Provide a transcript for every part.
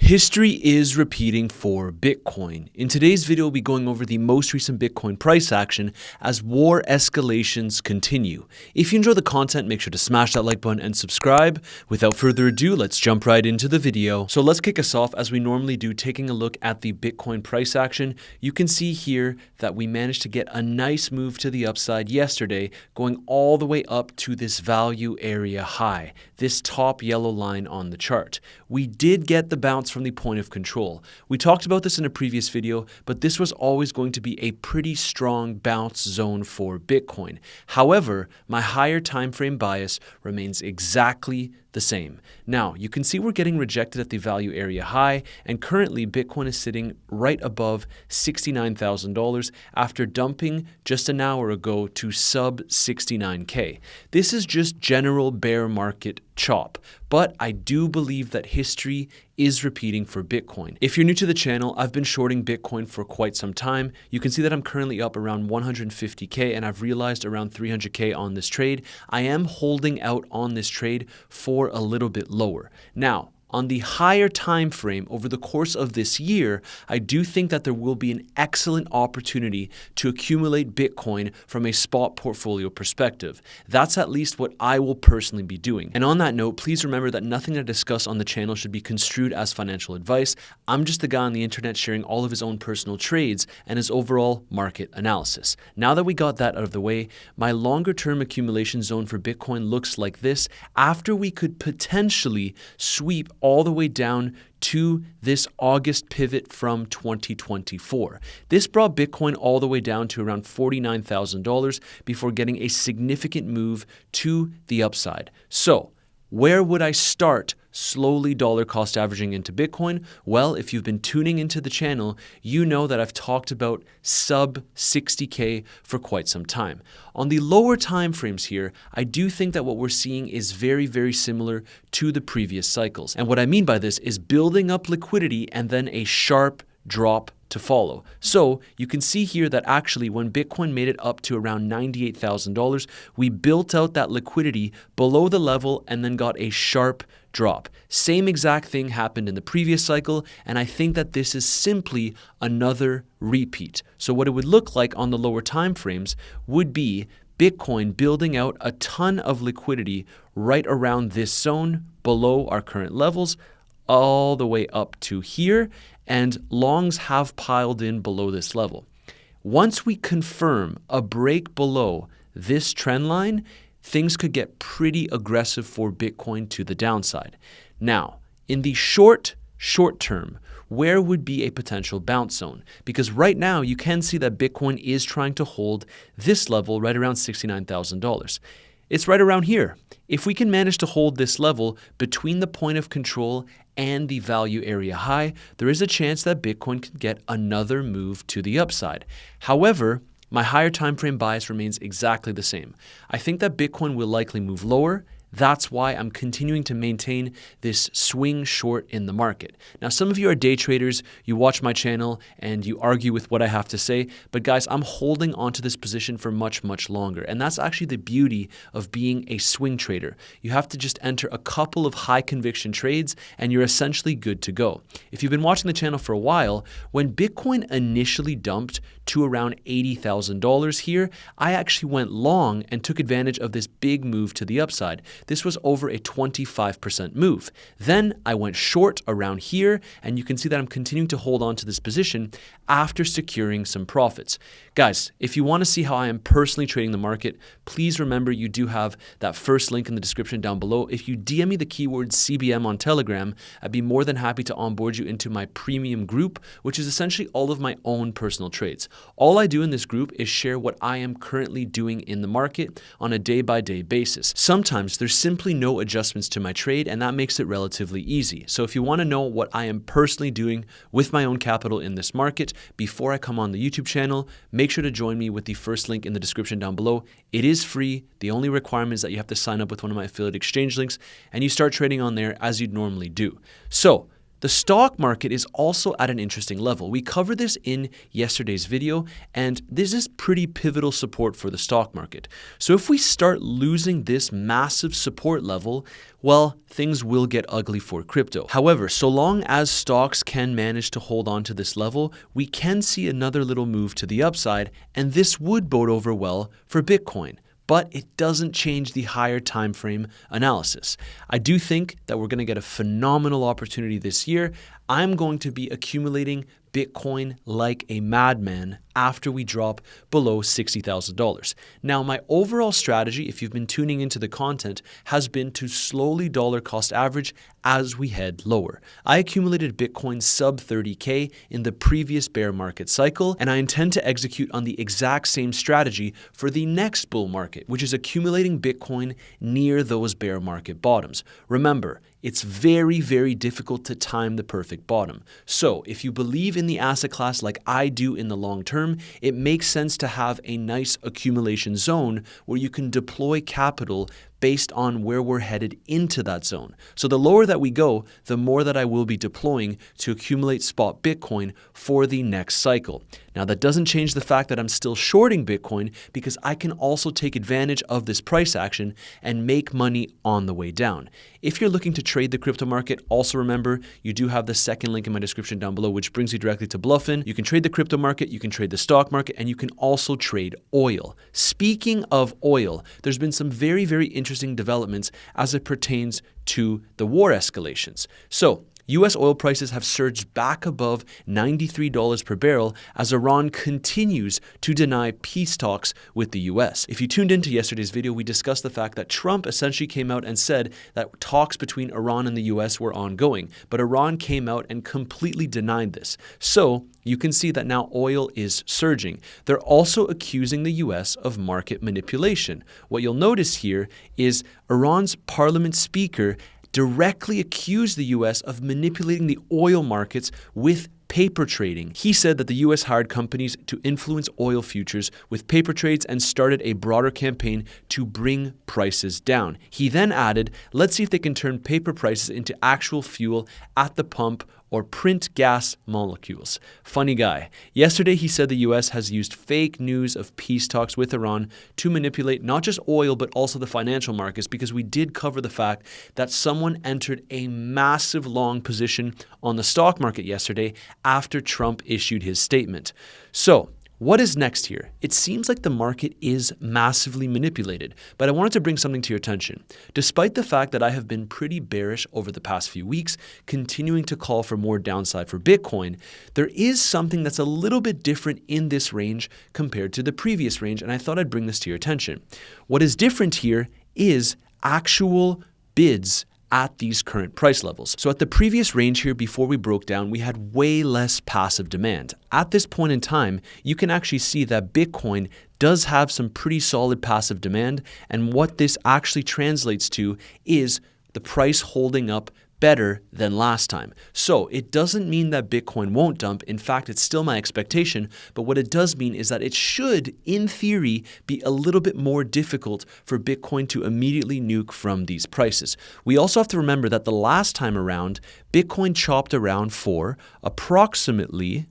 History is repeating for Bitcoin. In today's video, we'll be going over the most recent Bitcoin price action as war escalations continue. If you enjoy the content, make sure to smash that like button and subscribe. Without further ado, let's jump right into the video. So let's kick us off as we normally do, taking a look at the Bitcoin price action. You can see here that we managed to get a nice move to the upside yesterday, going all the way up to this value area high, this top yellow line on the chart. We did get the bounce from the point of control. We talked about this in a previous video, but this was always going to be a pretty strong bounce zone for Bitcoin. However, my higher time frame bias remains exactly the same. Now, you can see we're getting rejected at the value area high, and currently Bitcoin is sitting right above $69,000 after dumping just an hour ago to sub 69K. This is just general bear market chop, but I do believe that history is repeating for Bitcoin. If you're new to the channel, I've been shorting Bitcoin for quite some time. You can see that I'm currently up around 150K and I've realized around 300K on this trade. I am holding out on this trade for a little bit lower. Now, on the higher time frame over the course of this year, I do think that there will be an excellent opportunity to accumulate Bitcoin from a spot portfolio perspective. That's at least what I will personally be doing. And on that note, please remember that nothing I discuss on the channel should be construed as financial advice. I'm just a guy on the internet sharing all of his own personal trades and his overall market analysis. Now that we got that out of the way, my longer term accumulation zone for Bitcoin looks like this after we could potentially sweep all the way down to this August pivot from 2024. This brought Bitcoin all the way down to around $49,000 before getting a significant move to the upside. So, where would I start slowly dollar cost averaging into Bitcoin? Well, if you've been tuning into the channel, you know that I've talked about sub 60K for quite some time. On the lower time frames here, I do think that what we're seeing is very, very similar to the previous cycles. And what I mean by this is building up liquidity and then a sharp drop to follow. So you can see here that actually when Bitcoin made it up to around $98,000, we built out that liquidity below the level and then got a sharp drop. Same exact thing happened in the previous cycle, and I think that this is simply another repeat. So what it would look like on the lower time frames would be Bitcoin building out a ton of liquidity right around this zone below our current levels, all the way up to here, and longs have piled in below this level. Once we confirm a break below this trend line, things could get pretty aggressive for Bitcoin to the downside. Now, in the short term, where would be a potential bounce zone? Because right now you can see that Bitcoin is trying to hold this level right around $69,000. It's right around here. If we can manage to hold this level between the point of control and the value area high, there is a chance that Bitcoin could get another move to the upside. However, my higher time frame bias remains exactly the same. I think that Bitcoin will likely move lower. That's why I'm continuing to maintain this swing short in the market. Now, some of you are day traders, you watch my channel and you argue with what I have to say, but guys, I'm holding onto this position for much, much longer. And that's actually the beauty of being a swing trader. You have to just enter a couple of high conviction trades and you're essentially good to go. If you've been watching the channel for a while, when Bitcoin initially dumped to around $80,000 here, I actually went long and took advantage of this big move to the upside. This was over a 25% move. Then I went short around here, and you can see that I'm continuing to hold on to this position after securing some profits. Guys, if you want to see how I am personally trading the market, please remember you do have that first link in the description down below. If you DM me the keyword CBM on Telegram, I'd be more than happy to onboard you into my premium group, which is essentially all of my own personal trades. All I do in this group is share what I am currently doing in the market on a day-by-day basis. Sometimes there's simply no adjustments to my trade, and that makes it relatively easy. So if you want to know what I am personally doing with my own capital in this market before I come on the YouTube channel, make sure to join me with the first link in the description down below. It is free. The only requirement is that you have to sign up with one of my affiliate exchange links and you start trading on there as you'd normally do. So The stock market is also at an interesting level. We covered this in yesterday's video, and this is pretty pivotal support for the stock market. So if we start losing this massive support level, well, things will get ugly for crypto. However, so long as stocks can manage to hold on to this level, we can see another little move to the upside, and this would bode over well for Bitcoin. But it doesn't change the higher time frame analysis. I do think that we're going to get a phenomenal opportunity this year. I'm going to be accumulating Bitcoin like a madman after we drop below $60,000. Now, my overall strategy, if you've been tuning into the content, has been to slowly dollar cost average as we head lower. I accumulated Bitcoin sub 30K in the previous bear market cycle, and I intend to execute on the exact same strategy for the next bull market, which is accumulating Bitcoin near those bear market bottoms. Remember, it's very, very difficult to time the perfect bottom. So if you believe in the asset class like I do in the long term, it makes sense to have a nice accumulation zone where you can deploy capital based on where we're headed into that zone. So the lower that we go, the more that I will be deploying to accumulate spot Bitcoin for the next cycle. Now, that doesn't change the fact that I'm still shorting Bitcoin because I can also take advantage of this price action and make money on the way down. If you're looking to trade the crypto market, also remember you do have the second link in my description down below, which brings you directly to Bluffin. You can trade the crypto market, you can trade the stock market, and you can also trade oil. Speaking of oil, there's been some very, very interesting developments as it pertains to the war escalations. So, U.S. oil prices have surged back above $93 per barrel as Iran continues to deny peace talks with the U.S. If you tuned into yesterday's video, we discussed the fact that Trump essentially came out and said that talks between Iran and the U.S. were ongoing, but Iran came out and completely denied this. So, you can see that now oil is surging. They're also accusing the U.S. of market manipulation. What you'll notice here is Iran's parliament speaker directly accused the U.S. of manipulating the oil markets with paper trading. He said that the U.S. hired companies to influence oil futures with paper trades and started a broader campaign to bring prices down. He then added, let's see if they can turn paper prices into actual fuel at the pump or print gas molecules. Funny guy. Yesterday, he said the U.S. has used fake news of peace talks with Iran to manipulate not just oil, but also the financial markets, because we did cover the fact that someone entered a massive long position on the stock market yesterday after Trump issued his statement. So, what is next here? It seems like the market is massively manipulated, but I wanted to bring something to your attention. Despite the fact that I have been pretty bearish over the past few weeks, continuing to call for more downside for Bitcoin, there is something that's a little bit different in this range compared to the previous range, and I thought I'd bring this to your attention. What is different here is actual bids at these current price levels. So at the previous range here, before we broke down, we had way less passive demand. At this point in time, you can actually see that Bitcoin does have some pretty solid passive demand, and what this actually translates to is the price holding up better than last time. So it doesn't mean that Bitcoin won't dump. In fact, it's still my expectation. But what it does mean is that it should, in theory, be a little bit more difficult for Bitcoin to immediately nuke from these prices. We also have to remember that the last time around, Bitcoin chopped around for approximately,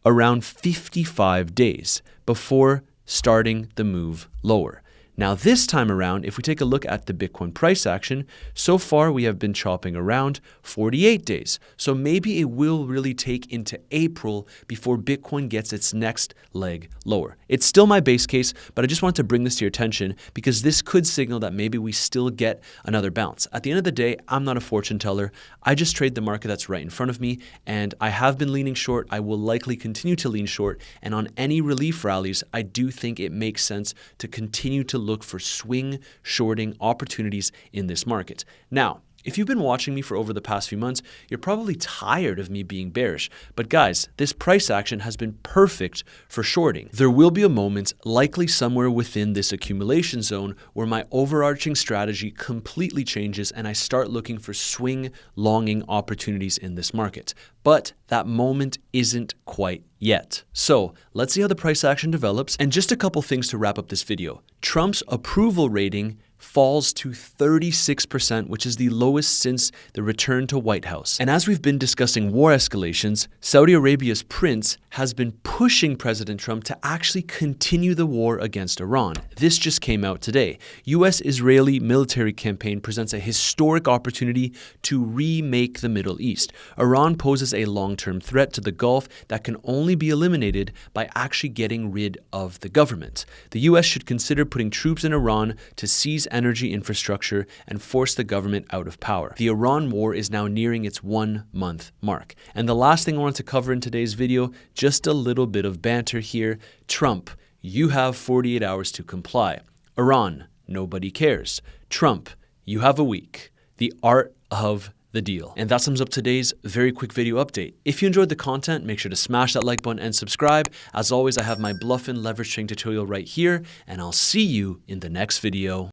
around 55 days before starting the move lower. Now, this time around, if we take a look at the Bitcoin price action, so far we have been chopping around 48 days. So maybe it will really take into April before Bitcoin gets its next leg lower. It's still my base case, but I just wanted to bring this to your attention because this could signal that maybe we still get another bounce. At the end of the day, I'm not a fortune teller. I just trade the market that's right in front of me, and I have been leaning short. I will likely continue to lean short, and on any relief rallies, I do think it makes sense to continue to look for swing shorting opportunities in this market. Now, if you've been watching me for over the past few months, you're probably tired of me being bearish. But guys, this price action has been perfect for shorting. There will be a moment, likely somewhere within this accumulation zone, where my overarching strategy completely changes and I start looking for swing longing opportunities in this market. But that moment isn't quite yet. So let's see how the price action develops. And just a couple things to wrap up this video. Trump's approval rating falls to 36%, which is the lowest since the return to White House. And as we've been discussing war escalations, Saudi Arabia's prince has been pushing President Trump to actually continue the war against Iran. This just came out today. US-Israeli military campaign presents a historic opportunity to remake the Middle East. Iran poses a long-term threat to the Gulf that can only be eliminated by actually getting rid of the government. The US should consider putting troops in Iran to seize energy infrastructure and force the government out of power. The Iran war is now nearing its 1-month mark. And the last thing I wanted to cover in today's video, just a little bit of banter here. Trump, you have 48 hours to comply. Iran, nobody cares. Trump, you have a week. The art of the deal. And that sums up today's very quick video update. If you enjoyed the content, make sure to smash that like button and subscribe. As always, I have my bluff and leverage trading tutorial right here, and I'll see you in the next video.